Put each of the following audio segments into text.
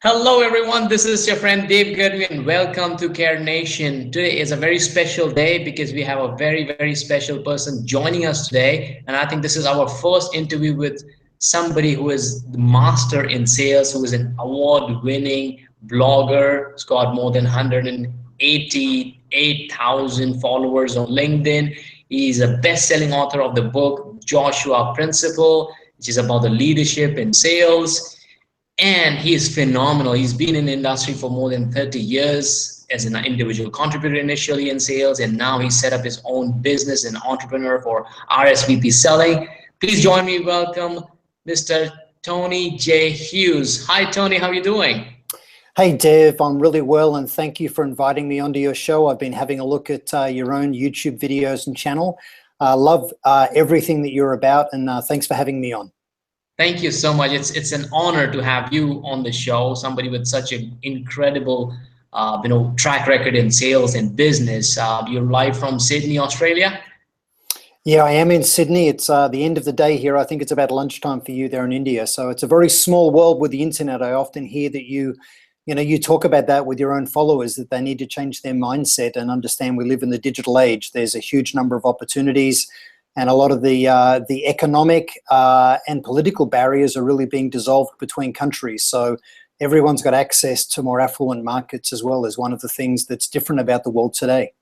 Hello, everyone. This is your friend Dave Gadhvi, and welcome to Care Nation. Today is a very special day because we have a very special person joining us today. And I think this is our first interview with somebody who is the master in sales, who is an award winning blogger. He's got more than 188,000 followers on LinkedIn. He's a best selling author of the book Joshua Principle, which is about the leadership in sales, and he is phenomenal. He's been in the industry for more than 30 years as an individual contributor initially in sales, and now he set up his own business, an entrepreneur for RSVP selling. Please join me, welcome Mr. Tony J Hughes. Hi, Tony, how are you doing? Hey, Dev, I'm really well, and thank you for inviting me onto your show. I've been having a look at your own YouTube videos and channel. Love everything that you're about, and thanks for having me on. Thank you so much. It's an honor to have you on the show. Somebody with such an incredible, track record in sales and business. You're live from Sydney, Australia. Yeah, I am in Sydney. It's the end of the day here. I think it's about lunchtime for you there in India. So it's a very small world with the internet. I often hear that you talk about that with your own followers, that they need to change their mindset and understand we live in the digital age. There's a huge number of opportunities. And a lot of the economic and political barriers are really being dissolved between countries. So everyone's got access to more affluent markets as well, as one of the things that's different about the world today.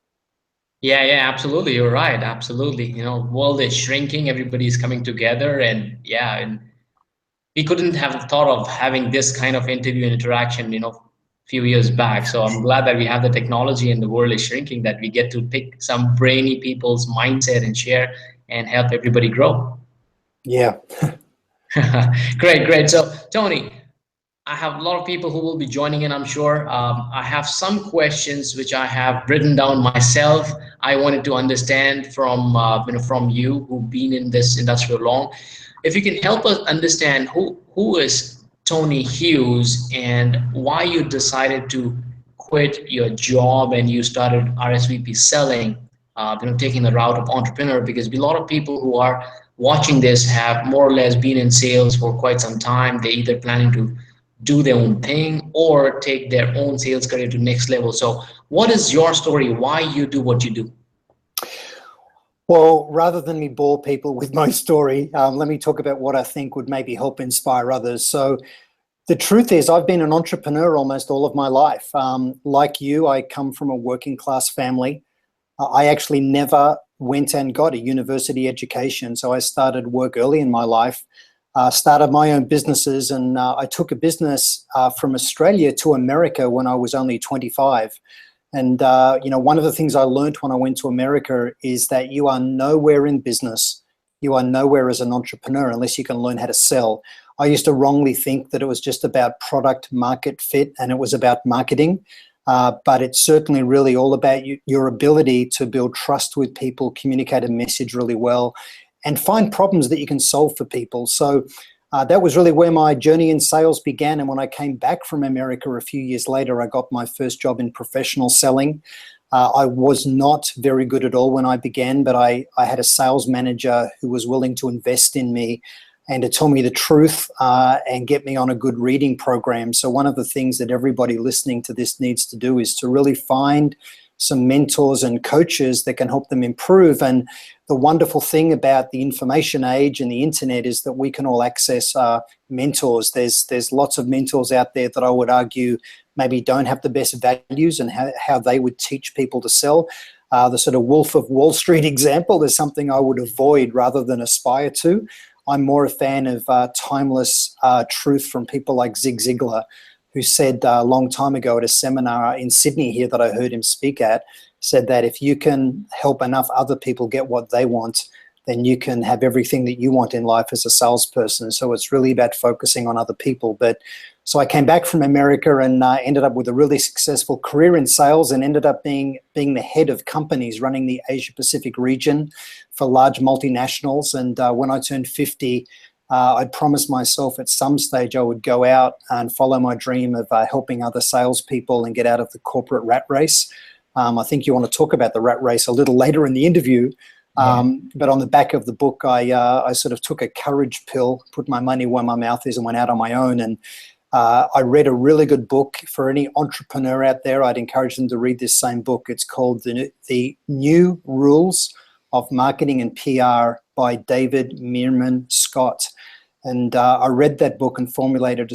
Yeah, absolutely. You're right. Absolutely. World is shrinking. Everybody's coming together, and we couldn't have thought of having this kind of interview and interaction, few years back. So I'm glad that we have the technology and the world is shrinking, that we get to pick some brainy people's mindset and share and help everybody grow. Yeah. Great. So, Tony, I have a lot of people who will be joining in, I'm sure. I have some questions which I have written down myself. I wanted to understand from you who've been in this industry long. If you can help us understand who is Tony Hughes and why you decided to quit your job and you started RSVP selling, taking the route of entrepreneur, because a lot of people who are watching this have more or less been in sales for quite some time. They're either planning to do their own thing or take their own sales career to next level. So what is your story? Why you do what you do? Well, rather than me bore people with my story, let me talk about what I think would maybe help inspire others. So the truth is, I've been an entrepreneur almost all of my life. Like you, I come from a working class family. I actually never went and got a university education. So I started work early in my life, started my own businesses, and I took a business from Australia to America when I was only 25. And, one of the things I learned when I went to America is that you are nowhere in business, you are nowhere as an entrepreneur unless you can learn how to sell. I used to wrongly think that it was just about product market fit and it was about marketing. But it's certainly really all about your ability to build trust with people, communicate a message really well, and find problems that you can solve for people. So that was really where my journey in sales began. And when I came back from America a few years later, I got my first job in professional selling. I was not very good at all when I began, but I had a sales manager who was willing to invest in me and to tell me the truth and get me on a good reading program. So one of the things that everybody listening to this needs to do is to really find some mentors and coaches that can help them improve. And the wonderful thing about the information age and the internet is that we can all access mentors. There's lots of mentors out there that I would argue maybe don't have the best values and how they would teach people to sell. The sort of Wolf of Wall Street example is something I would avoid rather than aspire to. I'm more a fan of timeless truth from people like Zig Ziglar, who said a long time ago at a seminar in Sydney here that I heard him speak at, said that if you can help enough other people get what they want, then you can have everything that you want in life as a salesperson. So it's really about focusing on other people. So I came back from America and ended up with a really successful career in sales and ended up being the head of companies running the Asia Pacific region for large multinationals. And when I turned 50, I promised myself at some stage I would go out and follow my dream of helping other salespeople and get out of the corporate rat race. I think you want to talk about the rat race a little later in the interview. But on the back of the book, I sort of took a courage pill, put my money where my mouth is, and went out on my own. And I read a really good book. For any entrepreneur out there, I'd encourage them to read this same book. It's called The New Rules of Marketing and PR by David Meerman Scott. And I read that book and formulated a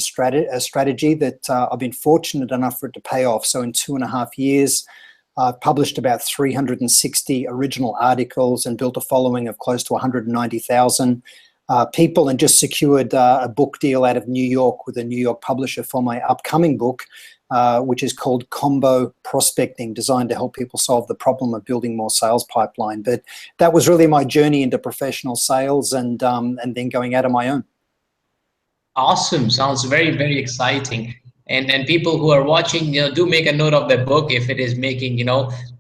strategy that I've been fortunate enough for it to pay off. So in 2.5 years, I've published about 360 original articles and built a following of close to 190,000 people, and just secured a book deal out of New York with a New York publisher for my upcoming book, which is called Combo Prospecting, designed to help people solve the problem of building more sales pipeline. But that was really my journey into professional sales, and then going out on my own. Awesome. Sounds very, very exciting. And people who are watching, do make a note of the book. If it is making,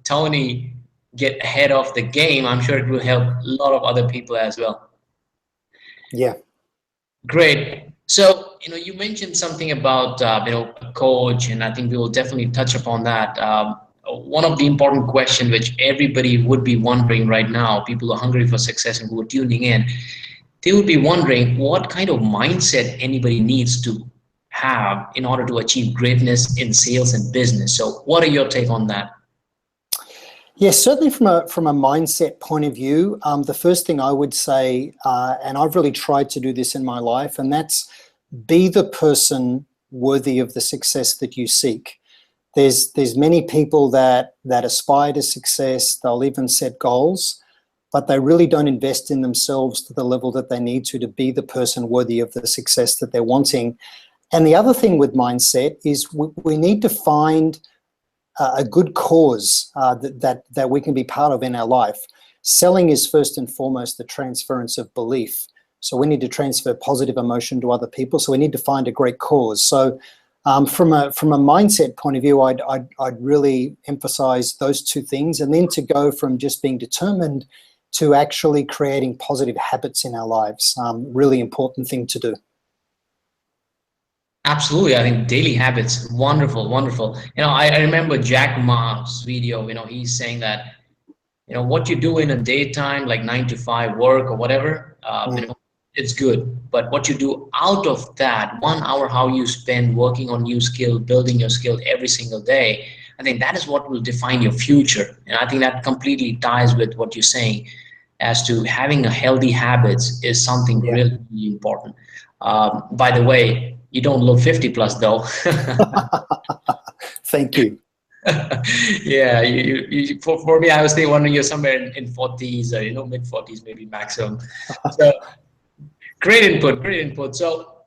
Tony get ahead of the game, I'm sure it will help a lot of other people as well. Yeah. Great. So, you mentioned something about, a coach, and I think we will definitely touch upon that. One of the important questions which everybody would be wondering right now, people who are hungry for success and who are tuning in, they would be wondering what kind of mindset anybody needs to have in order to achieve greatness in sales and business. So what are your take on that? Yes, certainly from a mindset point of view, the first thing I would say, and I've really tried to do this in my life, and that's be the person worthy of the success that you seek. There's many people that aspire to success. They'll even set goals, but they really don't invest in themselves to the level that they need to be the person worthy of the success that they're wanting. And the other thing with mindset is we need to find a good cause that we can be part of in our life. Selling is first and foremost the transference of belief. So we need to transfer positive emotion to other people. So we need to find a great cause. So from a mindset point of view, I'd really emphasize those two things, and then to go from just being determined to actually creating positive habits in our lives. Really important thing to do. Absolutely. I think daily habits, wonderful, wonderful. I remember Jack Ma's video, he's saying that, what you do in a daytime, like 9 to 5 work or whatever, it's good. But what you do out of that 1 hour, how you spend working on new skill, building your skill every single day, I think that is what will define your future. And I think that completely ties with what you're saying as to having a healthy habits is something really, really important. By the way, you don't look 50 plus though. Thank you. Yeah, for me, I was wondering you're somewhere in 40s or mid 40s maybe maximum. So great input, great input. So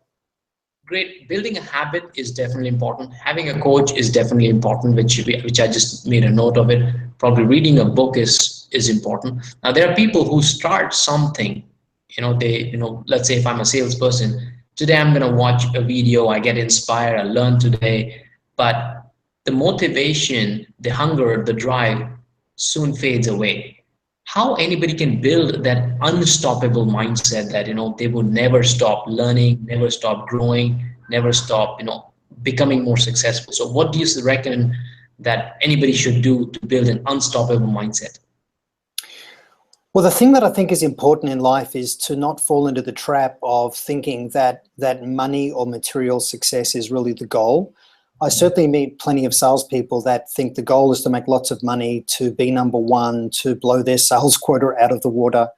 great. Building a habit is definitely important. Having a coach is definitely important, which I just made a note of it. Probably reading a book is important. Now there are people who start something. Let's say if I'm a salesperson. Today I'm going to watch a video, I get inspired, I learn today, but the motivation, the hunger, the drive soon fades away. How anybody can build that unstoppable mindset that, they would never stop learning, never stop growing, never stop, becoming more successful. So what do you reckon that anybody should do to build an unstoppable mindset? Well, the thing that I think is important in life is to not fall into the trap of thinking that money or material success is really the goal. I certainly meet plenty of salespeople that think the goal is to make lots of money, to be number one, to blow their sales quota out of the water.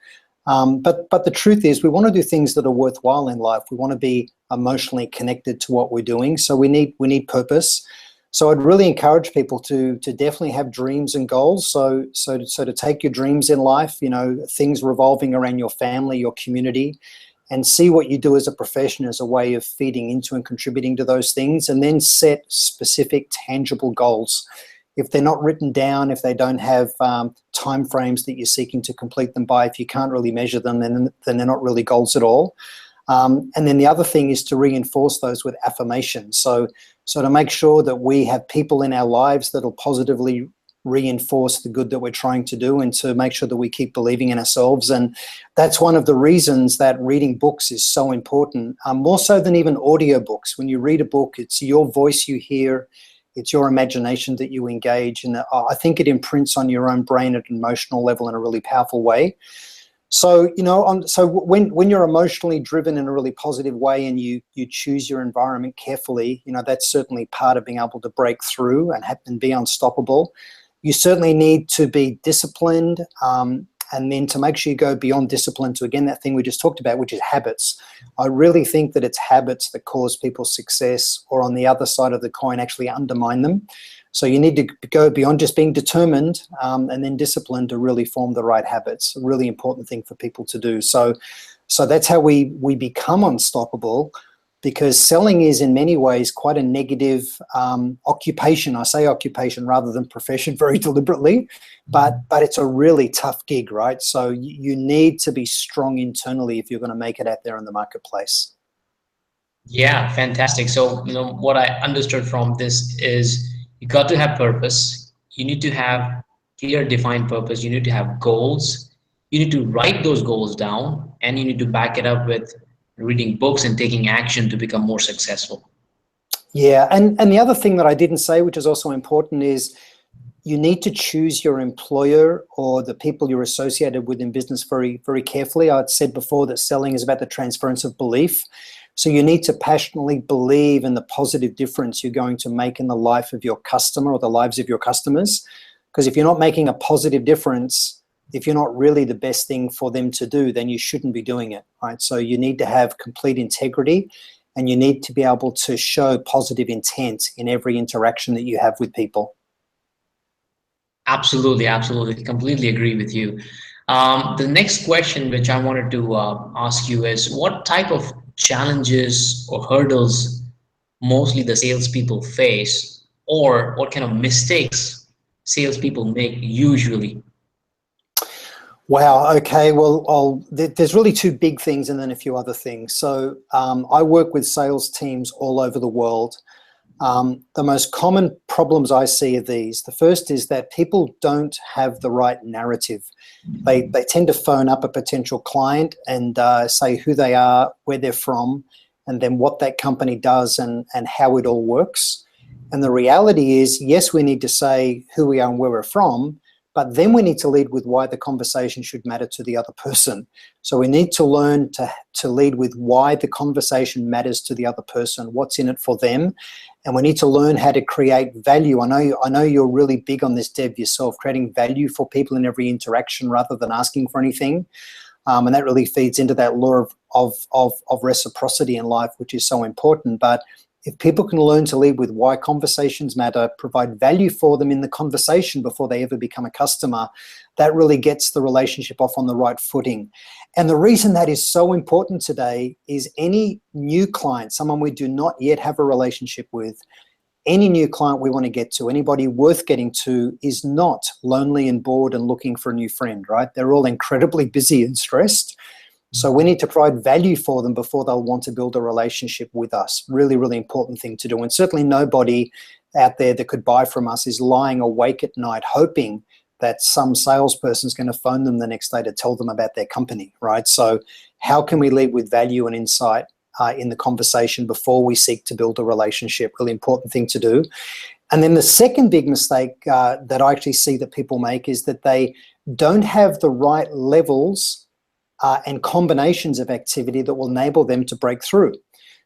But the truth is we want to do things that are worthwhile in life. We want to be emotionally connected to what we're doing. So we need purpose. So I'd really encourage people to definitely have dreams and goals. So to take your dreams in life, things revolving around your family, your community, and see what you do as a profession as a way of feeding into and contributing to those things, and then set specific, tangible goals. If they're not written down, if they don't have time frames that you're seeking to complete them by, if you can't really measure them, then they're not really goals at all. And then the other thing is to reinforce those with affirmations. So to make sure that we have people in our lives that will positively reinforce the good that we're trying to do, and to make sure that we keep believing in ourselves. And that's one of the reasons that reading books is so important, more so than even audiobooks. When you read a book, it's your voice you hear, it's your imagination that you engage, and I think it imprints on your own brain at an emotional level in a really powerful way. So, so when you're emotionally driven in a really positive way and you choose your environment carefully, that's certainly part of being able to break through and be unstoppable. You certainly need to be disciplined, and then to make sure you go beyond discipline to, again, that thing we just talked about, which is habits. I really think that it's habits that cause people's success, or on the other side of the coin, actually undermine them. So you need to go beyond just being determined and then disciplined to really form the right habits. A really important thing for people to do. So that's how we become unstoppable, because selling is in many ways quite a negative occupation. I say occupation rather than profession very deliberately, but it's a really tough gig, right? So you need to be strong internally if you're going to make it out there in the marketplace. Yeah, fantastic. So, what I understood from this is you got to have purpose. You need to have clear, defined purpose. You need to have goals. You need to write those goals down, and you need to back it up with reading books and taking action to become more successful. Yeah, and the other thing that I didn't say, which is also important, is you need to choose your employer or the people you're associated with in business very, very carefully. I'd said before that selling is about the transference of belief. So you need to passionately believe in the positive difference you're going to make in the life of your customer or the lives of your customers. Because if you're not making a positive difference, if you're not really the best thing for them to do, then you shouldn't be doing it, right? So you need to have complete integrity, and you need to be able to show positive intent in every interaction that you have with people. Absolutely, absolutely. Completely agree with you. The next question, which I wanted to ask you, is what type of challenges or hurdles mostly the salespeople face, or what kind of mistakes salespeople make usually? Wow. Okay. Well, there's really two big things and then a few other things. So I work with sales teams all over the world. The most common problems I see are these. The first is that people don't have the right narrative. They tend to phone up a potential client and say who they are, where they're from, and then what that company does and how it all works. And the reality is, yes, we need to say who we are and where we're from, but then we need to lead with why the conversation should matter to the other person. So we need to learn to lead with why the conversation matters to the other person, what's in it for them. And we need to learn how to create value. I know you're really big on this, Deb, yourself, creating value for people in every interaction rather than asking for anything. And that really feeds into that law of reciprocity in life, which is so important. But if people can learn to lead with why conversations matter, provide value for them in the conversation before they ever become a customer, that really gets the relationship off on the right footing. And the reason that is so important today is any new client, someone we do not yet have a relationship with, any new client we want to get to, anybody worth getting to, is not lonely and bored and looking for a new friend, right? They're all incredibly busy and stressed. So we need to provide value for them before they'll want to build a relationship with us. Really, really important thing to do. And certainly nobody out there that could buy from us is lying awake at night hoping that some salesperson is going to phone them the next day to tell them about their company, right? So how can we lead with value and insight in the conversation before we seek to build a relationship? Really important thing to do. And then the second big mistake that I actually see that people make is that they don't have the right levels and combinations of activity that will enable them to break through.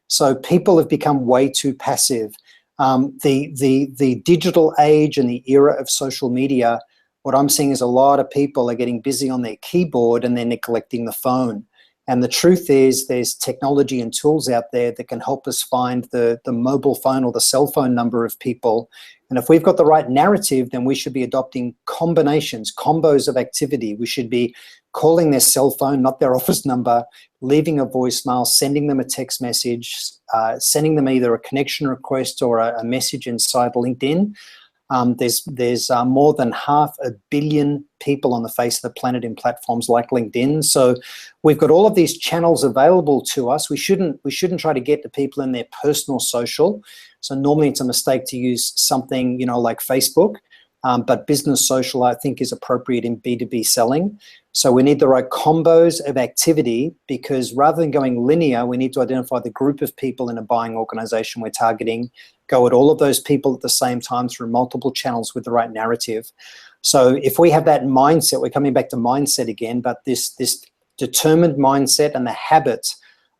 So people have become way too passive. The digital age and the era of social media, what I'm seeing is a lot of people are getting busy on their keyboard and they're neglecting the phone. And the truth is there's technology and tools out there that can help us find the mobile phone or the cell phone number of people. And if we've got the right narrative, then we should be adopting combinations, combos of activity. We should be calling their cell phone, not their office number, leaving a voicemail, sending them a text message, sending them either a connection request or a message inside LinkedIn. There's more than 500 million people on the face of the planet in platforms like LinkedIn. So we've got all of these channels available to us. We shouldn't try to get to people in their personal social. So normally it's a mistake to use something, like Facebook. But business social, I think, is appropriate in B2B selling. So we need the right combos of activity, because rather than going linear, we need to identify the group of people in a buying organization we're targeting, go at all of those people at the same time through multiple channels with the right narrative. So if we have that mindset, we're coming back to mindset again, but this determined mindset and the habit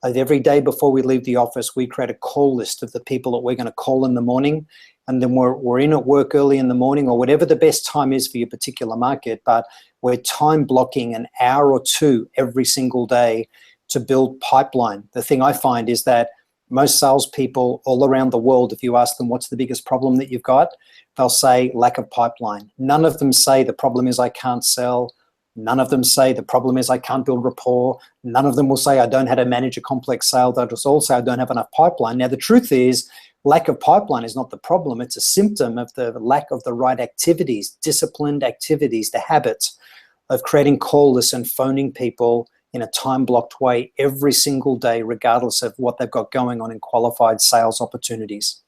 of every day before we leave the office, we create a call list of the people that we're going to call in the morning. And then we're in at work early in the morning or whatever the best time is for your particular market, but we're time blocking an hour or two every single day to build pipeline. The thing I find is that most salespeople all around the world, if you ask them what's the biggest problem that you've got, they'll say lack of pipeline. None of them say the problem is I can't sell. None of them say the problem is I can't build rapport. None of them will say I don't know how to manage a complex sale. They'll just all say I don't have enough pipeline. Now, the truth is lack of pipeline is not the problem. It's a symptom of the lack of the right activities, disciplined activities, the habits of creating call lists and phoning people in a time-blocked way every single day, regardless of what they've got going on in qualified sales opportunities.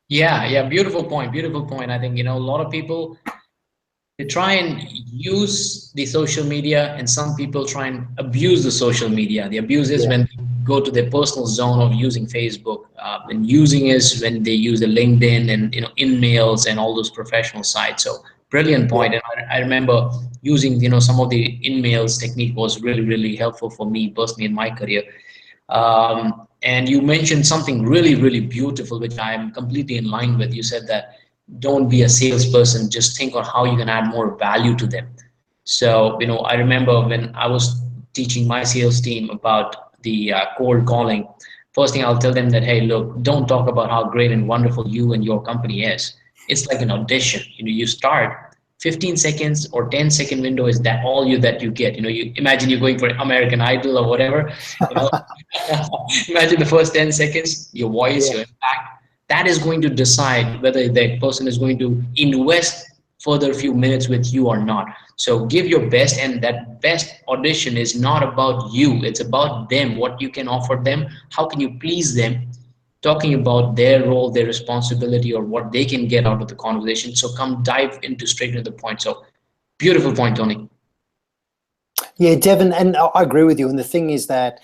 Yeah, beautiful point, beautiful point. I think, a lot of people, they try and use the social media, and some people try and abuse the social media. The abuse is when they go to their personal zone of using Facebook, and using is when they use the LinkedIn and InMails and all those professional sites. So brilliant point. And I remember using some of the InMails technique was really, really helpful for me personally in my career. And you mentioned something really, really beautiful, which I am completely in line with. You said that don't be a salesperson, just think on how you can add more value to them. So, I remember when I was teaching my sales team about the cold calling, first thing I'll tell them that, hey, look, don't talk about how great and wonderful you and your company is. It's like an audition. You start 15 seconds or 10-second window is that all that you get. You imagine you're going for American Idol or whatever, you know, imagine the first 10 seconds, your voice, your impact, that is going to decide whether that person is going to invest further few minutes with you or not. So give your best, and that best audition is not about you, it's about them, what you can offer them, how can you please them, talking about their role, their responsibility, or what they can get out of the conversation. So come dive into straight to the point. So beautiful point, Tony. Yeah, Devin, and I agree with you. And the thing is that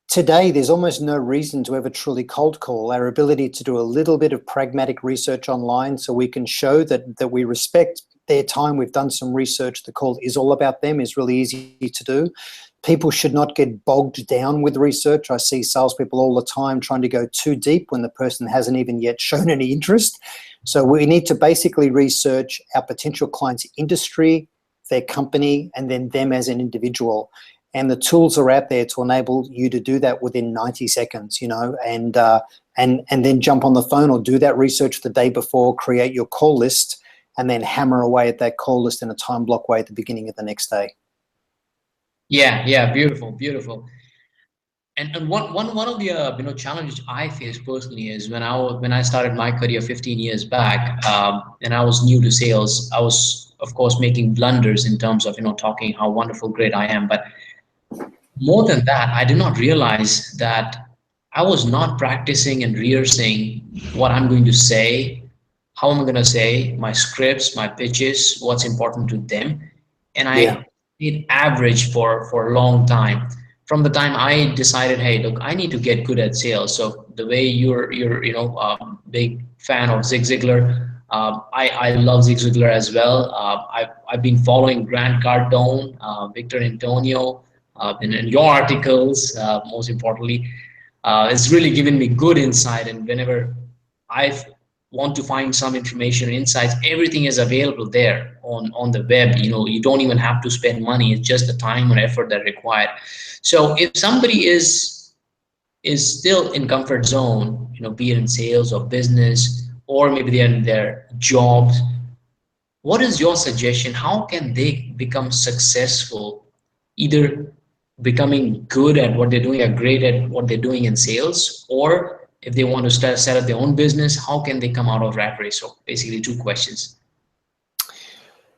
today, there's almost no reason to ever truly cold call. Our ability to do a little bit of pragmatic research online so we can show that we respect their time. We've done some research. The call is all about them is really easy to do. People should not get bogged down with research. I see salespeople all the time trying to go too deep when the person hasn't even yet shown any interest. So we need to basically research our potential client's industry, their company, and then them as an individual. And the tools are out there to enable you to do that within 90 seconds, and then jump on the phone or do that research the day before, create your call list, and then hammer away at that call list in a time block way at the beginning of the next day. Yeah, beautiful. And one of the challenges I faced personally is when I started my career 15 years back, and I was new to sales. I was of course making blunders in terms of talking how wonderful, great I am, but more than that, I did not realize that I was not practicing and rehearsing what I'm going to say, how I'm going to say, my scripts, my pitches, what's important to them. And I did average for a long time. From the time I decided, hey, look, I need to get good at sales. So the way you're big fan of Zig Ziglar, I love Zig Ziglar as well. I've been following Grant Cardone, Victor Antonio, in your articles, most importantly. It's really given me good insight, and whenever I want to find some information or insights, everything is available there on the web. You don't even have to spend money, it's just the time and effort that required. So if somebody is still in comfort zone, be it in sales or business, or maybe they're in their jobs, what is your suggestion? How can they become successful, either becoming good at what they're doing or great at what they're doing in sales, or if they want to set up their own business, how can they come out of rat race? So basically two questions.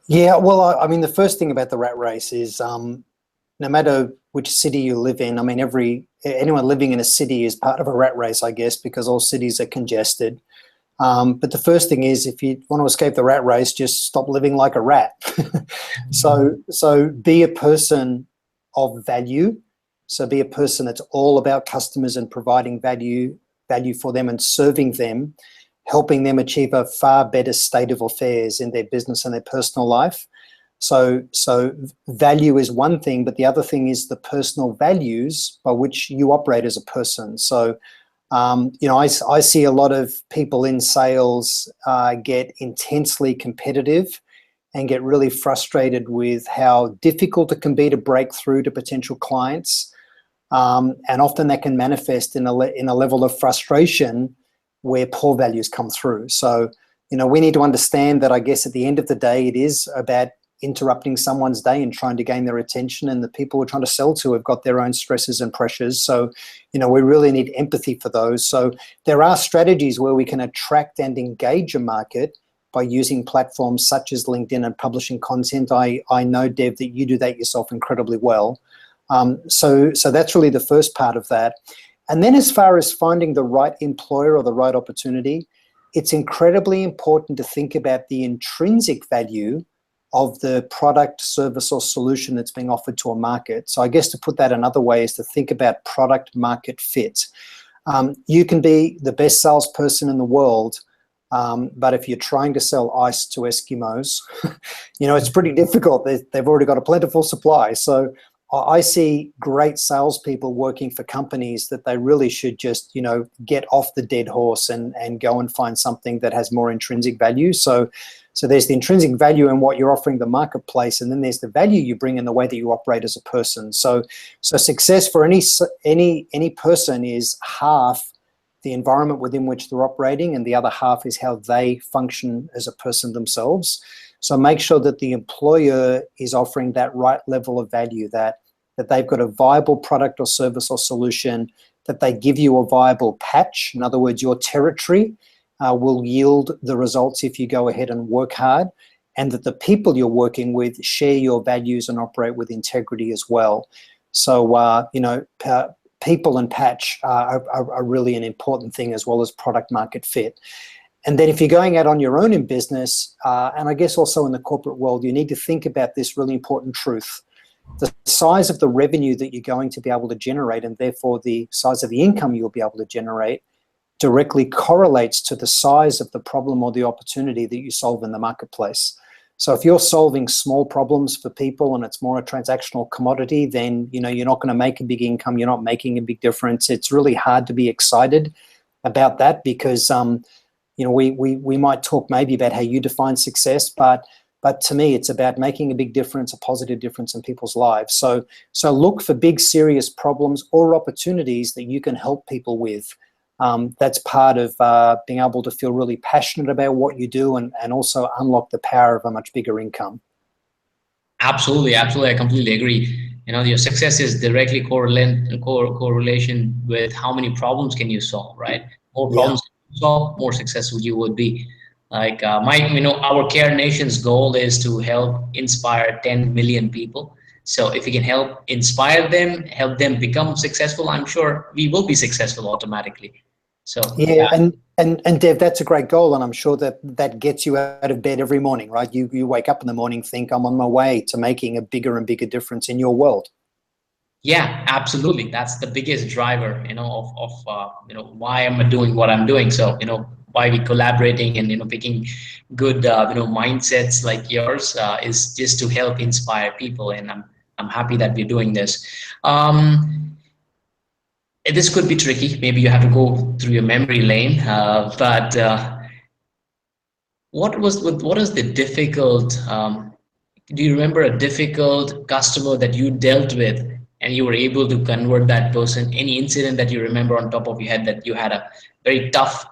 Yeah, well, I mean, the first thing about the rat race is no matter which city you live in, I mean, anyone living in a city is part of a rat race, I guess, because all cities are congested. But the first thing is, if you want to escape the rat race, just stop living like a rat. So be a person of value. So be a person that's all about customers and providing value for them and serving them, helping them achieve a far better state of affairs in their business and their personal life. So value is one thing, but the other thing is the personal values by which you operate as a person. So, you know, I see a lot of people in sales get intensely competitive and get really frustrated with how difficult it can be to break through to potential clients. And often that can manifest in a level of frustration where poor values come through. So, you know, we need to understand that, I guess, at the end of the day, it is about interrupting someone's day and trying to gain their attention, and the people we're trying to sell to have got their own stresses and pressures. So, you know, we really need empathy for those. So there are strategies where we can attract and engage a market by using platforms such as LinkedIn and publishing content. I know, Dev, that you do that yourself incredibly well. So that's really the first part of that. And then as far as finding the right employer or the right opportunity, it's incredibly important to think about the intrinsic value of the product, service, or solution that's being offered to a market. So I guess to put that another way is to think about product market fit. You can be the best salesperson in the world, but if you're trying to sell ice to Eskimos, you know, it's pretty difficult. They've already got a plentiful supply. So I see great salespeople working for companies that they really should just, you know, get off the dead horse and go and find something that has more intrinsic value. So there's the intrinsic value in what you're offering the marketplace, and then there's the value you bring in the way that you operate as a person. So success for any person is half the environment within which they're operating, and the other half is how they function as a person themselves. So make sure that the employer is offering that right level of value, that they've got a viable product or service or solution, that they give you a viable patch. In other words, your territory will yield the results if you go ahead and work hard, and that the people you're working with share your values and operate with integrity as well. So, you know, people and patch are really an important thing, as well as product market fit. And then if you're going out on your own in business, and I guess also in the corporate world, you need to think about this really important truth. The size of the revenue that you're going to be able to generate, and therefore the size of the income you'll be able to generate, directly correlates to the size of the problem or the opportunity that you solve in the marketplace. So if you're solving small problems for people and it's more a transactional commodity, then, you know, you're not going to make a big income, you're not making a big difference. It's really hard to be excited about that, because you know, we might talk maybe about how you define success, but to me, it's about making a big difference, a positive difference in people's lives. So look for big, serious problems or opportunities that you can help people with. That's part of being able to feel really passionate about what you do, and also unlock the power of a much bigger income. Absolutely, absolutely. I completely agree. You know, your success is directly correlation with how many problems can you solve, right? More problems you solve, more successful you would be. Like our Care Nation's goal is to help inspire 10 million people. So if we can help inspire them, help them become successful, I'm sure we will be successful automatically. So yeah, and Dev, that's a great goal, and I'm sure that gets you out of bed every morning, right? You wake up in the morning, think, I'm on my way to making a bigger and bigger difference in your world. Yeah, absolutely. That's the biggest driver, you know, of you know, why am I doing what I'm doing? So, you know, why we collaborating and, you know, picking good you know, mindsets like yours is just to help inspire people, and I'm happy that we're doing this. This could be tricky. Maybe you have to go through your memory lane, but what is the difficult? Do you remember a difficult customer that you dealt with and you were able to convert that person? Any incident that you remember on top of your head that you had a very tough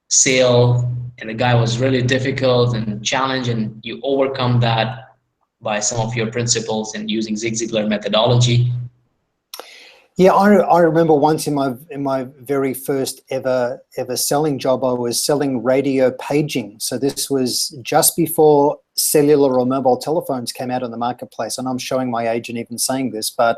sale and the guy was really difficult and challenged, and you overcome that by some of your principles and using Zig Ziglar methodology? Yeah, I remember once in my very first ever selling job, I was selling radio paging. So this was just before cellular or mobile telephones came out in the marketplace, and I'm showing my age in even saying this, but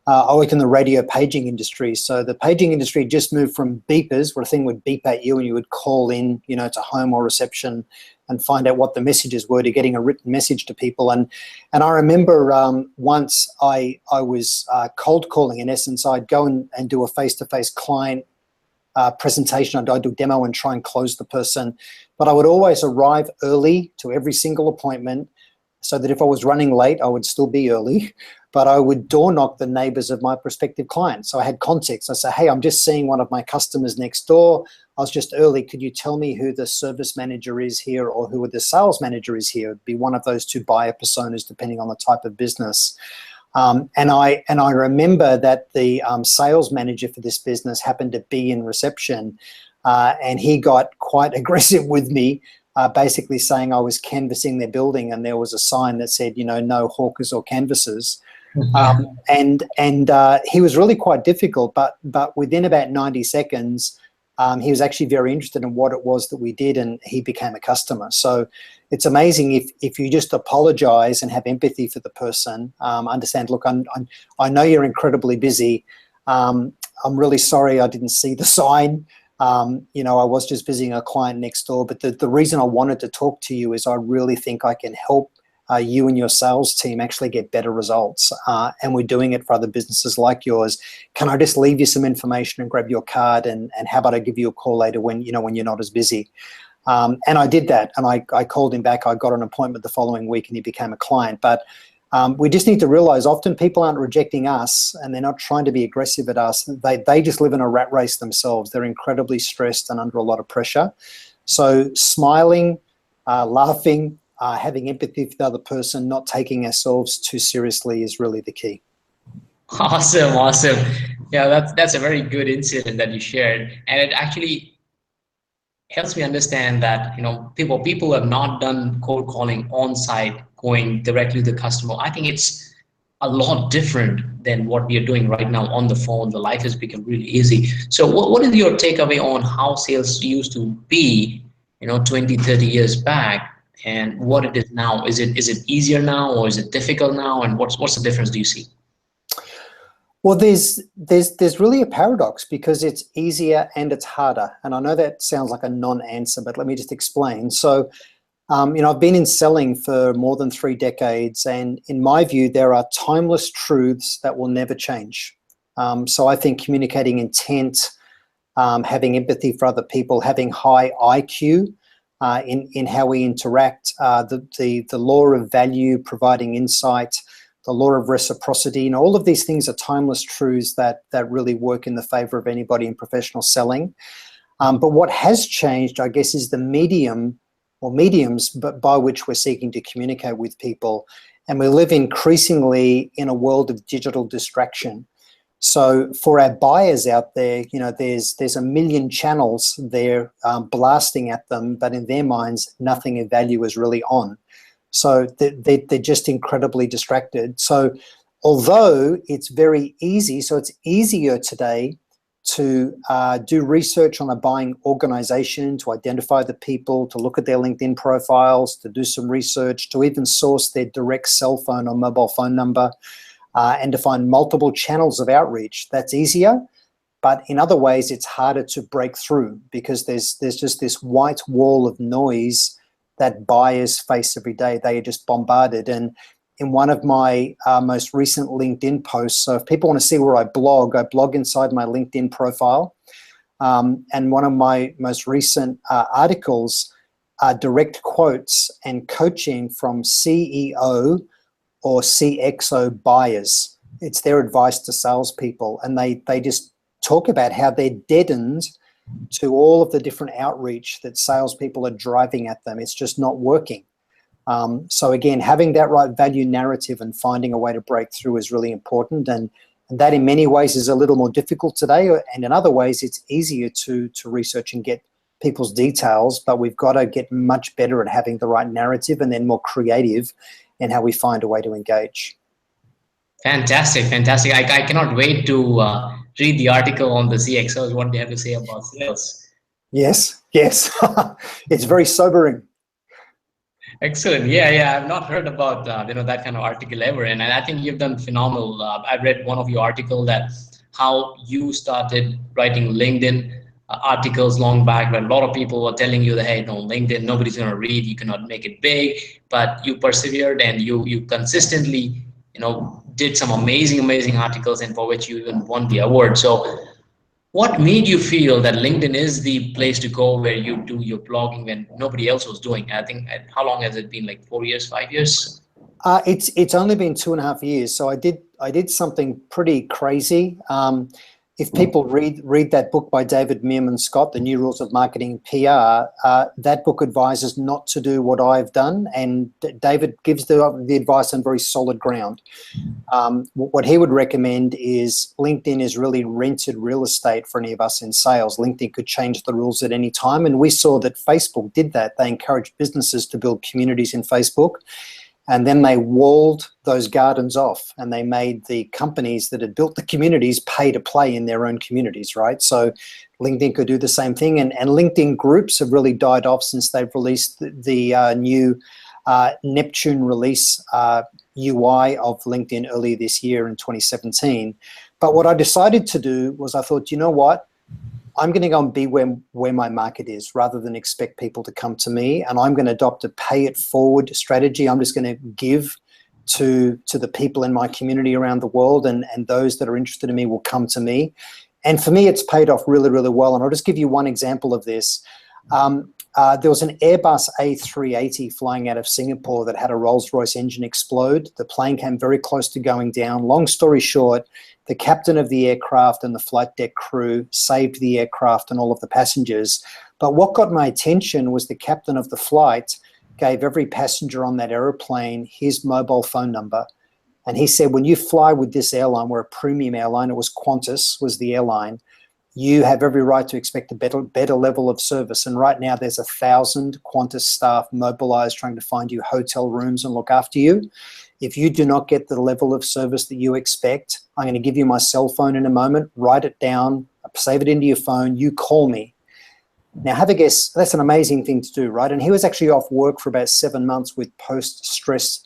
I work in the radio paging industry. So the paging industry just moved from beepers, where a thing would beep at you and you would call in, you know, to home or reception and find out what the messages were, to getting a written message to people. And I remember once I was cold calling. In essence, I'd go and do a face-to-face client presentation. I'd do a demo and try and close the person. But I would always arrive early to every single appointment, so that if I was running late, I would still be early, but I would door knock the neighbors of my prospective clients. So I had context. I say, hey, I'm just seeing one of my customers next door. I was just early. Could you tell me who the service manager is here or who the sales manager is here? It'd be one of those two buyer personas, depending on the type of business. And I remember that the sales manager for this business happened to be in reception, and he got quite aggressive with me, basically saying I was canvassing their building, and there was a sign that said, you know, no hawkers or canvassers. And he was really quite difficult, but within about 90 seconds, he was actually very interested in what it was that we did, and he became a customer. So it's amazing if you just apologize and have empathy for the person, understand, look, I know you're incredibly busy. I'm really sorry I didn't see the sign. You know, I was just visiting a client next door, but the reason I wanted to talk to you is I really think I can help you and your sales team actually get better results. And we're doing it for other businesses like yours. Can I just leave you some information and grab your card, and how about I give you a call later when, you know, when you're not as busy? And I did that, and I called him back. I got an appointment the following week, and he became a client. But we just need to realize often people aren't rejecting us, and they're not trying to be aggressive at us. They just live in a rat race themselves. They're incredibly stressed and under a lot of pressure. So smiling, laughing, having empathy for the other person, not taking ourselves too seriously is really the key. Awesome, awesome. Yeah, that's a very good incident that you shared, and it actually helps me understand that, you know, people who have not done cold calling on site, going directly to the customer. I think it's a lot different than what we are doing right now on the phone. The life has become really easy. So what is your takeaway on how sales used to be, you know, 20, 30 years back, and what it is now? Is it easier now, or is it difficult now? And what's the difference do you see? Well, there's really a paradox, because it's easier and it's harder. And I know that sounds like a non-answer, but let me just explain. So, you know, I've been in selling for more than 3 decades, and in my view, there are timeless truths that will never change. So I think communicating intent, having empathy for other people, having high IQ in how we interact, the law of value, providing insight, the law of reciprocity, and all of these things are timeless truths that really work in the favor of anybody in professional selling. But what has changed, I guess, is the medium or mediums by which we're seeking to communicate with people. And we live increasingly in a world of digital distraction. So for our buyers out there, you know, there's a million channels they're blasting at them, but in their minds, nothing of value is really on. So they're just incredibly distracted. So although it's very easy, so it's easier today to do research on a buying organization, to identify the people, to look at their LinkedIn profiles, to do some research, to even source their direct cell phone or mobile phone number, and to find multiple channels of outreach. That's easier. But in other ways, it's harder to break through, because there's just this white wall of noise that buyers face every day. They are just bombarded. And in one of my most recent LinkedIn posts, so if people want to see where I blog inside my LinkedIn profile. And one of my most recent articles are direct quotes and coaching from CEO or CXO buyers. It's their advice to salespeople. And they just talk about how they're deadened to all of the different outreach that salespeople are driving at them. It's just not working. So again, having that right value narrative and finding a way to break through is really important. And that in many ways is a little more difficult today. And in other ways, it's easier to research and get people's details, but we've got to get much better at having the right narrative and then more creative in how we find a way to engage. Fantastic, fantastic. I cannot wait to read the article on the CXOs, what they have to say about sales. Yes. It's very sobering. Excellent. Yeah. I've not heard about that kind of article ever, and I think you've done phenomenal. I read one of your article that how you started writing LinkedIn articles long back, when a lot of people were telling you that, hey, no, LinkedIn, nobody's going to read, you cannot make it big, but you persevered and you consistently, did some amazing articles, and for which you even won the award. So what made you feel that LinkedIn is the place to go where you do your blogging when nobody else was doing? I think, how long has it been? Like 4 years, 5 years? It's only been 2.5 years, so I did something pretty crazy. If people read that book by David Meerman Scott, The New Rules of Marketing and PR, that book advises not to do what I've done, and David gives the advice on very solid ground. What he would recommend is LinkedIn is really rented real estate for any of us in sales. LinkedIn could change the rules at any time, and we saw that Facebook did that. They encouraged businesses to build communities in Facebook. And then they walled those gardens off, and they made the companies that had built the communities pay to play in their own communities, right? So LinkedIn could do the same thing. And LinkedIn groups have really died off since they've released the new Neptune release UI of LinkedIn earlier this year in 2017. But what I decided to do was I thought, you know what? I'm going to go and be where my market is rather than expect people to come to me. And I'm going to adopt a pay it forward strategy. I'm just going to give to the people in my community around the world, and those that are interested in me will come to me. And for me, it's paid off really, really well. And I'll just give you one example of this. There was an Airbus A380 flying out of Singapore that had a Rolls-Royce engine explode. The plane came very close to going down. Long story short, the captain of the aircraft and the flight deck crew saved the aircraft and all of the passengers. But what got my attention was the captain of the flight gave every passenger on that airplane his mobile phone number. And he said, when you fly with this airline, we're a premium airline, it was Qantas was the airline, you have every right to expect a better level of service. And right now there's 1,000 Qantas staff mobilized trying to find you hotel rooms and look after you. If you do not get the level of service that you expect, I'm going to give you my cell phone in a moment, write it down, save it into your phone, you call me. Now have a guess, that's an amazing thing to do, right? And he was actually off work for about 7 months with post-stress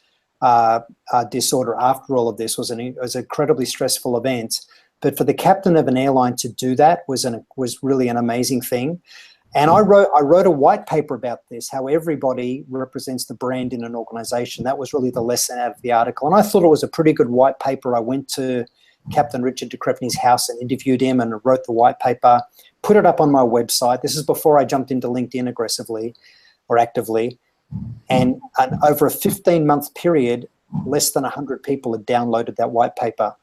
disorder after all of this. Was an incredibly stressful event. But for the captain of an airline to do that was really an amazing thing. And I wrote a white paper about this, how everybody represents the brand in an organization. That was really the lesson out of the article. And I thought it was a pretty good white paper. I went to Captain Richard de Crespigny's house and interviewed him and wrote the white paper, put it up on my website. This is before I jumped into LinkedIn aggressively or actively. And over a 15-month period, less than 100 people had downloaded that white paper.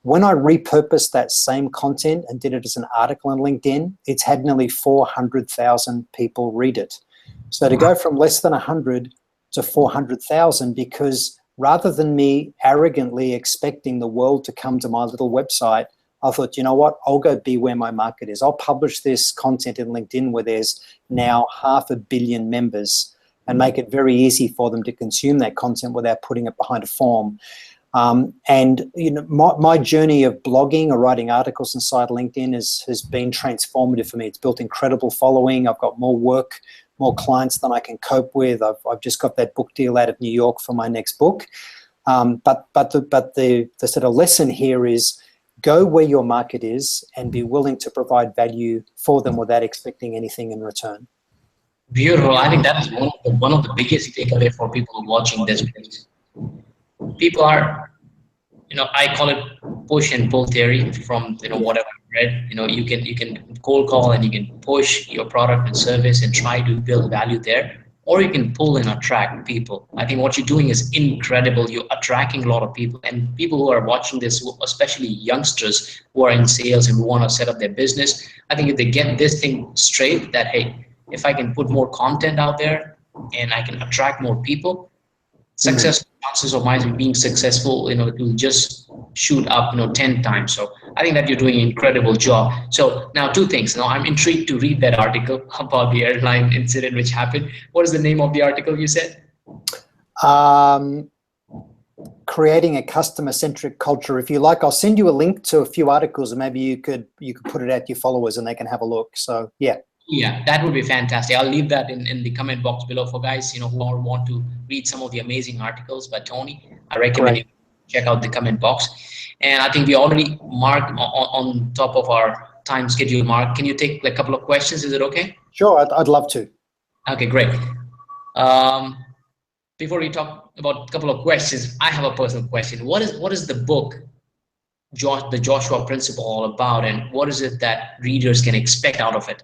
When I repurposed that same content and did it as an article on LinkedIn, it's had nearly 400,000 people read it. So to go from less than 100 to 400,000, because rather than me arrogantly expecting the world to come to my little website, I thought, you know what, I'll go be where my market is. I'll publish this content in LinkedIn where there's now 500 million members and make it very easy for them to consume that content without putting it behind a form. And you know, my journey of blogging or writing articles inside LinkedIn has been transformative for me. It's built incredible following. I've got more work, more clients than I can cope with. I've just got that book deal out of New York for my next book. But the sort of lesson here is go where your market is and be willing to provide value for them without expecting anything in return. Beautiful. I think that is one of the biggest takeaway for people watching this. People are, I call it push and pull theory from, whatever I read. You can cold call and you can push your product and service and try to build value there, or you can pull and attract people. I think what you're doing is incredible. You're attracting a lot of people, and people who are watching this, especially youngsters who are in sales and who want to set up their business. I think if they get this thing straight, that, hey, if I can put more content out there and I can attract more people, success chances of mine being successful, it will just shoot up, 10 times. So I think that you're doing an incredible job. So now two things. Now I'm intrigued to read that article about the airline incident which happened. What is the name of the article you said? Creating a customer-centric culture. If you like, I'll send you a link to a few articles, and maybe you could put it out to your followers and they can have a look. So yeah. Yeah, that would be fantastic. I'll leave that in the comment box below for guys, who want to read some of the amazing articles by Tony. I recommend you check out the comment box. And I think we already marked on top of our time schedule, Mark. Can you take a couple of questions? Is it okay? Sure, I'd love to. Okay, great. Before we talk about a couple of questions, I have a personal question. What is the book, the Joshua Principle, all about, and what is it that readers can expect out of it?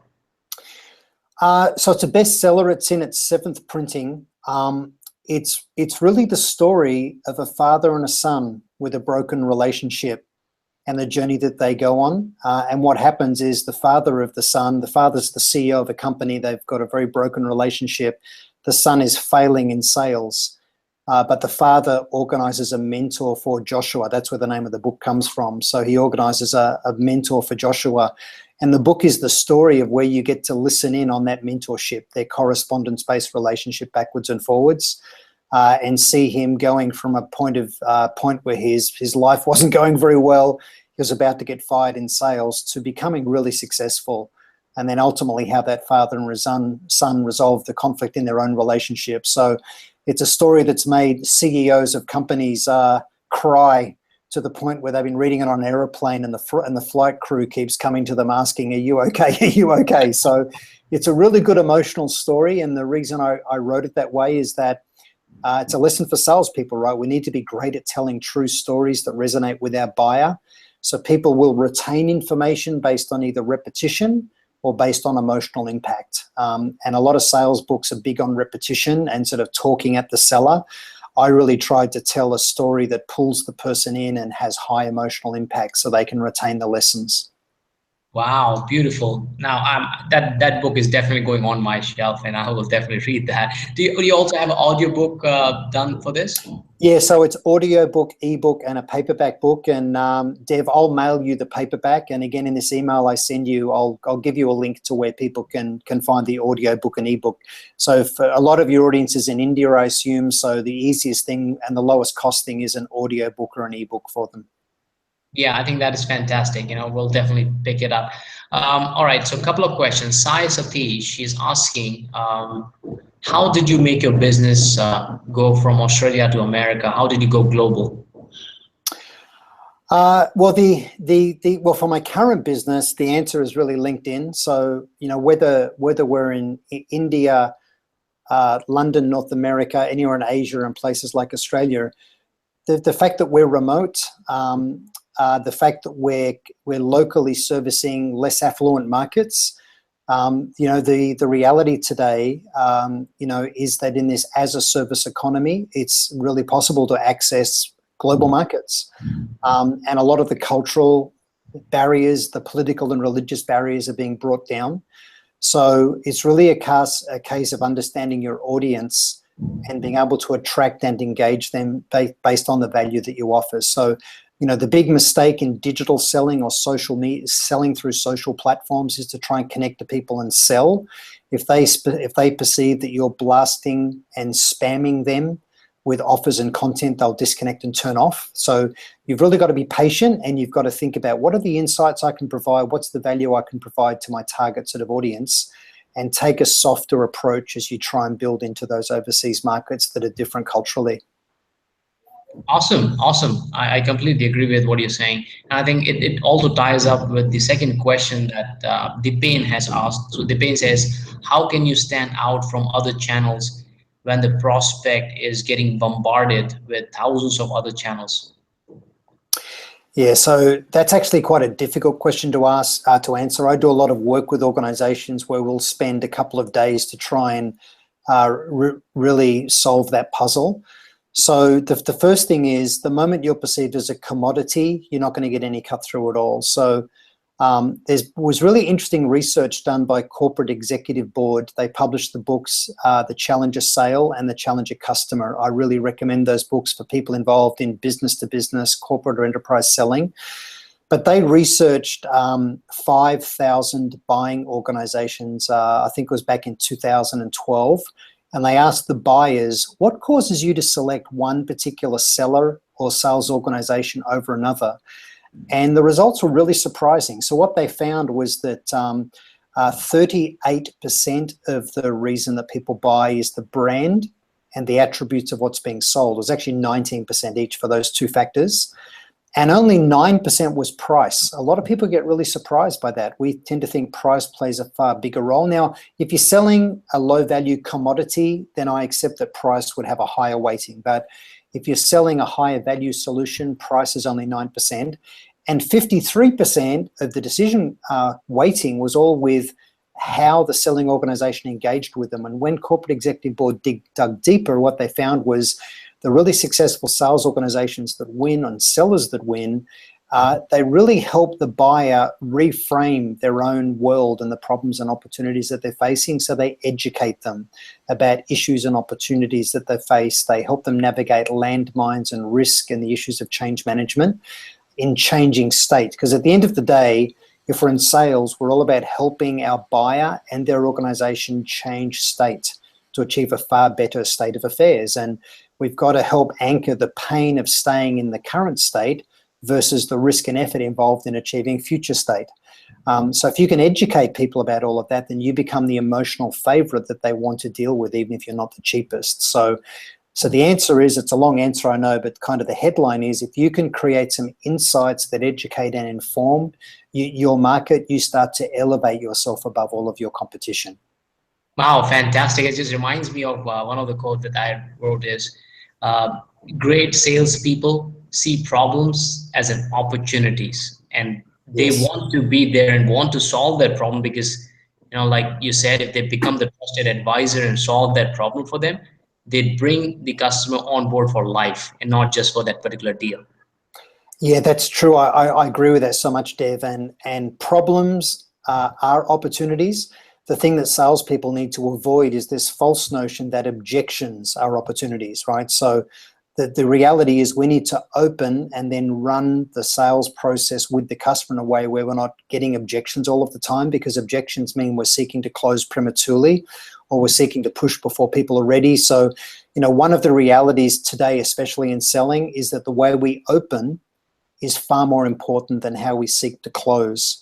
So it's a bestseller. It's in its 7th printing. it's really the story of a father and a son with a broken relationship and the journey that they go on. And what happens is the father of the son, the father's the CEO of a company, they've got a very broken relationship. The son is failing in sales, but the father organizes a mentor for Joshua. That's where the name of the book comes from. So he organizes a mentor for Joshua. And the book is the story of where you get to listen in on that mentorship, their correspondence-based relationship backwards and forwards. And see him going from a point where his life wasn't going very well, he was about to get fired in sales, to becoming really successful, and then ultimately how that father and son resolved the conflict in their own relationship. So it's a story that's made CEOs of companies cry, to the point where they've been reading it on an aeroplane, and the flight crew keeps coming to them asking, "Are you okay? Are you okay?" So it's a really good emotional story, and the reason I wrote it that way is that it's a lesson for salespeople, right? We need to be great at telling true stories that resonate with our buyer, so people will retain information based on either repetition or based on emotional impact. And a lot of sales books are big on repetition and sort of talking at the seller. I really tried to tell a story that pulls the person in and has high emotional impact so they can retain the lessons. Wow, beautiful. Now, that book is definitely going on my shelf, and I will definitely read that. Do you also have an audiobook done for this? Yeah, so it's audiobook, ebook, and a paperback book. And Dev, I'll mail you the paperback. And again, in this email I send you, I'll give you a link to where people can find the audiobook and ebook. So for a lot of your audience is in India, I assume. So the easiest thing and the lowest cost thing is an audiobook or an ebook for them. Yeah, I think that is fantastic. We'll definitely pick it up. All right, so a couple of questions. Sai Satish, she's asking, how did you make your business go from Australia to America? How did you go global? Well, well, for my current business, the answer is really LinkedIn. So whether we're in India, London, North America, anywhere in Asia, and places like Australia, the fact that we're remote, the fact that we're locally servicing less affluent markets, the reality today, is that in this as a service economy, it's really possible to access global markets, and a lot of the cultural barriers, the political and religious barriers, are being brought down. So it's really a case of understanding your audience and being able to attract and engage them based on the value that you offer. So, the big mistake in digital selling or social media, selling through social platforms, is to try and connect to people and sell. If they perceive that you're blasting and spamming them with offers and content, they'll disconnect and turn off. So you've really got to be patient, and you've got to think about what are the insights I can provide, what's the value I can provide to my target sort of audience, and take a softer approach as you try and build into those overseas markets that are different culturally. Awesome. I completely agree with what you're saying. And I think it also ties up with the second question that Dipen has asked. So Dipen says, how can you stand out from other channels when the prospect is getting bombarded with thousands of other channels? Yeah, so that's actually quite a difficult question to answer. I do a lot of work with organizations where we'll spend a couple of days to try and really solve that puzzle. So the first thing is, the moment you're perceived as a commodity, you're not going to get any cut through at all. So there was really interesting research done by Corporate Executive Board. They published the books, The Challenger Sale and The Challenger Customer. I really recommend those books for people involved in business-to-business, corporate or enterprise selling. But they researched 5,000 buying organizations, I think it was back in 2012, and they asked the buyers, what causes you to select one particular seller or sales organization over another? And the results were really surprising. So what they found was that 38% of the reason that people buy is the brand and the attributes of what's being sold. It was actually 19% each for those two factors. And only 9% was price. A lot of people get really surprised by that. We tend to think price plays a far bigger role. Now, if you're selling a low-value commodity, then I accept that price would have a higher weighting. But if you're selling a higher value solution, price is only 9%. And 53% of the decision weighting was all with how the selling organization engaged with them. And when Corporate Executive Board dug deeper, what they found was the really successful sales organizations that win and sellers that win, they really help the buyer reframe their own world and the problems and opportunities that they're facing. So they educate them about issues and opportunities that they face. They help them navigate landmines and risk and the issues of change management in changing state. Because at the end of the day, if we're in sales, we're all about helping our buyer and their organization change state to achieve a far better state of affairs. And we've got to help anchor the pain of staying in the current state versus the risk and effort involved in achieving future state. So if you can educate people about all of that, then you become the emotional favorite that they want to deal with, even if you're not the cheapest. So the answer is, it's a long answer, I know, but kind of the headline is, if you can create some insights that educate and inform your market, you start to elevate yourself above all of your competition. Wow, fantastic. It just reminds me of one of the quotes that I wrote is, great salespeople see problems as an opportunities, and they Yes. want to be there and want to solve that problem because, like you said, if they become the trusted advisor and solve that problem for them, they bring the customer on board for life and not just for that particular deal. Yeah, that's true. I agree with that so much, Dev. And problems are opportunities. The thing that salespeople need to avoid is this false notion that objections are opportunities, right? So the reality is we need to open and then run the sales process with the customer in a way where we're not getting objections all of the time, because objections mean we're seeking to close prematurely or we're seeking to push before people are ready. So, one of the realities today, especially in selling, is that the way we open is far more important than how we seek to close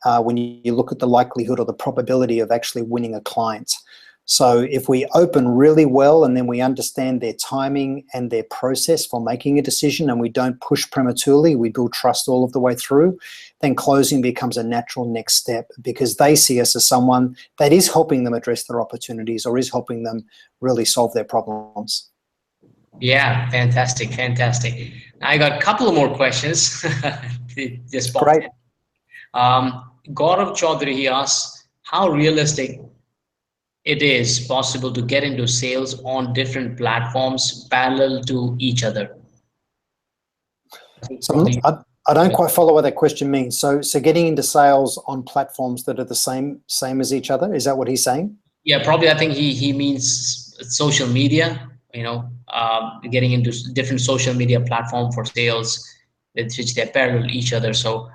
when you look at the likelihood or the probability of actually winning a client. So if we open really well and then we understand their timing and their process for making a decision and we don't push prematurely, we build trust all of the way through, then closing becomes a natural next step, because they see us as someone that is helping them address their opportunities or is helping them really solve their problems. Yeah, fantastic, fantastic. I got a couple of more questions. Just popped Great. in. Gaurav Chaudhary, he asks, how realistic it is possible to get into sales on different platforms parallel to each other? So I don't quite follow what that question means. So getting into sales on platforms that are the same as each other, is that what he's saying? Yeah, probably. I think he means social media. Getting into different social media platform for sales, with which they parallel each other. So,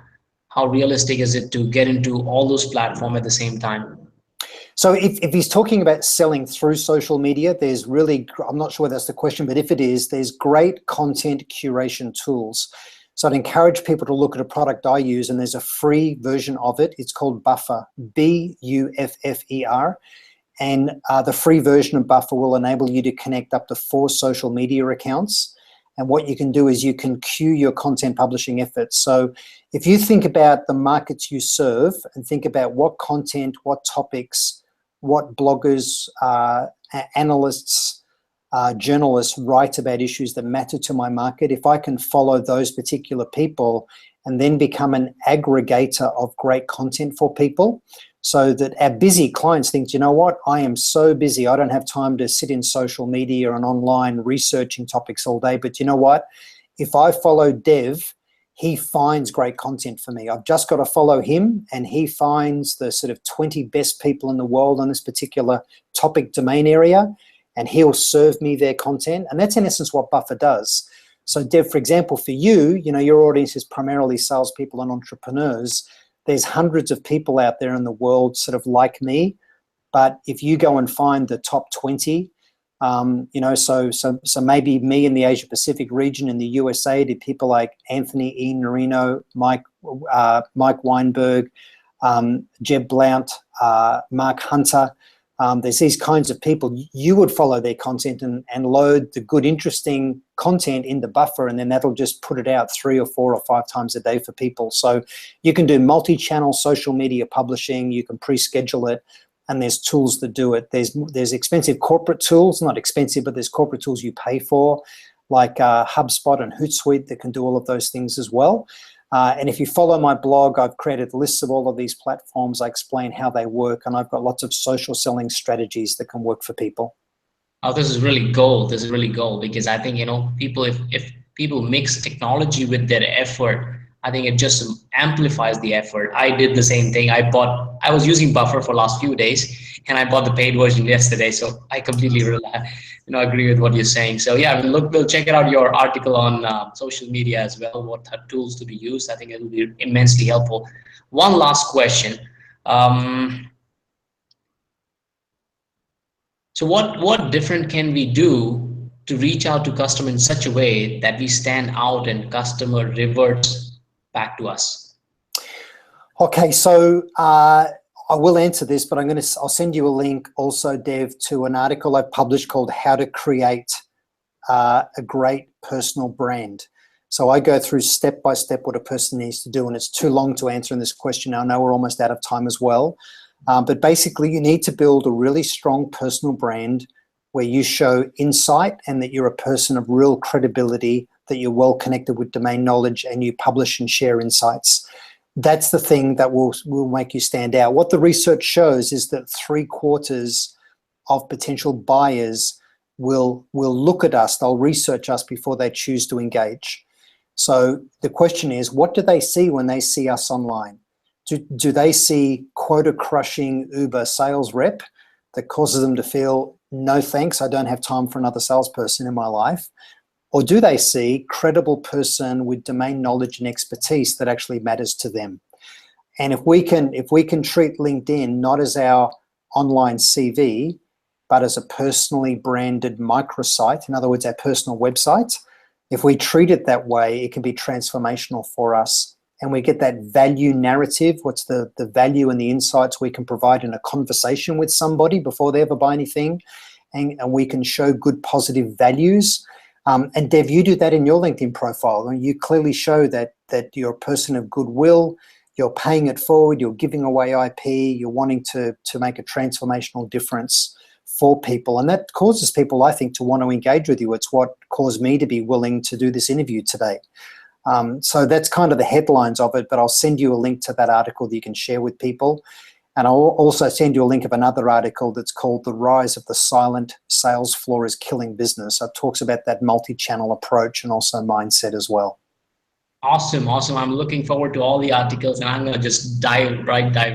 how realistic is it to get into all those platforms at the same time? So if he's talking about selling through social media, there's really, I'm not sure that's the question, but if it is, there's great content curation tools. So I'd encourage people to look at a product I use, and there's a free version of it. It's called Buffer, Buffer. And the free version of Buffer will enable you to connect up to 4 social media accounts. And what you can do is you can queue your content publishing efforts. So if you think about the markets you serve and think about what content, what topics, what bloggers, analysts, journalists write about issues that matter to my market, if I can follow those particular people and then become an aggregator of great content for people, so that our busy clients think, you know what, I am so busy, I don't have time to sit in social media and online researching topics all day, but you know what, if I follow Dev, he finds great content for me. I've just got to follow him and he finds the sort of 20 best people in the world on this particular topic domain area, and he'll serve me their content. And that's in essence what Buffer does. So Dev, for example, for you, your audience is primarily salespeople and entrepreneurs. There's hundreds of people out there in the world sort of like me, but if you go and find the top 20, so maybe me in the Asia Pacific region in the USA, to people like Anthony E. Norino, Mike Weinberg, Jeb Blount, Mark Hunter. There's these kinds of people. You would follow their content and load the good, interesting content in the Buffer, and then that'll just put it out 3 or 4 or 5 times a day for people. So you can do multi-channel social media publishing. You can pre-schedule it, and there's tools that do it. There's expensive corporate tools, not expensive, but there's corporate tools you pay for, like HubSpot and Hootsuite, that can do all of those things as well. And if you follow my blog, I've created lists of all of these platforms. I explain how they work, and I've got lots of social selling strategies that can work for people. Oh, this is really gold. This is really gold because I think, people, if people mix technology with their effort, I think it just amplifies the effort. I did the same thing. I was using Buffer for last few days and I bought the paid version yesterday. So I completely agree with what you're saying. So yeah, we'll check it out, your article on social media as well, what tools to be used. I think it will be immensely helpful. One last question. Um, So what different can we do to reach out to customer in such a way that we stand out and customer reverts back to us? Okay, so I will answer this, but I'll send you a link also, Dev, to an article I've published called How to Create a Great Personal Brand. So I go through step by step what a person needs to do, and it's too long to answer in this question. I know we're almost out of time as well. But basically, you need to build a really strong personal brand where you show insight and that you're a person of real credibility, that you're well connected with domain knowledge, and you publish and share insights. That's the thing that will make you stand out. What the research shows is that 3/4 of potential buyers will look at us, they'll research us before they choose to engage. So the question is, what do they see when they see us online? Do they see quota-crushing Uber sales rep that causes them to feel, no thanks, I don't have time for another salesperson in my life? Or do they see credible person with domain knowledge and expertise that actually matters to them? And if we can treat LinkedIn not as our online CV, but as a personally branded microsite, in other words, our personal website, if we treat it that way, it can be transformational for us. And we get that value narrative, what's the value and the insights we can provide in a conversation with somebody before they ever buy anything, and we can show good positive values. And Dev, you do that in your LinkedIn profile, and you clearly show that you're a person of goodwill, you're paying it forward, you're giving away IP, you're wanting to make a transformational difference for people. And that causes people, I think, to want to engage with you. It's what caused me to be willing to do this interview today. So that's kind of the headlines of it, but I'll send you a link to that article that you can share with people. And I'll also send you a link of another article that's called The Rise of the Silent Sales Floor is Killing Business. So it talks about that multi-channel approach and also mindset as well. Awesome. I'm looking forward to all the articles, and I'm going to just dive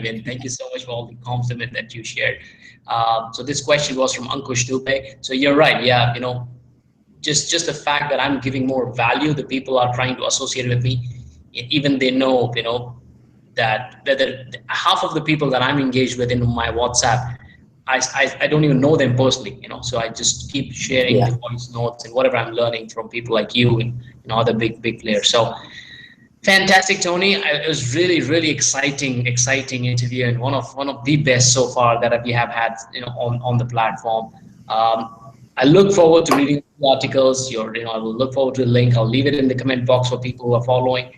in. Thank you so much for all the compliment that you shared. So this question was from Ankush Dupe. So you're right. Yeah, just the fact that I'm giving more value, the people are trying to associate with me, even they know, that half of the people that I'm engaged with in my WhatsApp, I don't even know them personally, so I just keep sharing the voice notes and whatever I'm learning from people like you and other big players. So fantastic, Tony. It was really exciting interview, and one of the best so far that we have had on the platform. I look forward to reading the articles. I will look forward to the link. I'll leave it in the comment box for people who are following.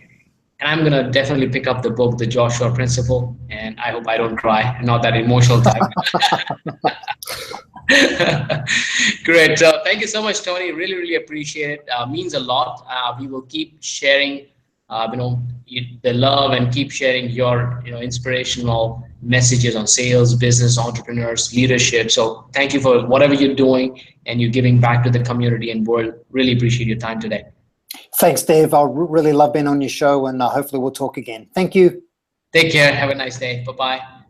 And I'm gonna definitely pick up the book, The Joshua Principle, and I hope I don't cry. I'm not that emotional type. Great. Thank you so much, Tony. Really appreciate it. Means a lot. We will keep sharing, the love, and keep sharing your, inspirational messages on sales, business, entrepreneurs, leadership. So thank you for whatever you're doing and you're giving back to the community and world. Really appreciate your time today. Thanks, Dave. I really love being on your show, and hopefully we'll talk again. Thank you. Take care. Have a nice day. Bye-bye.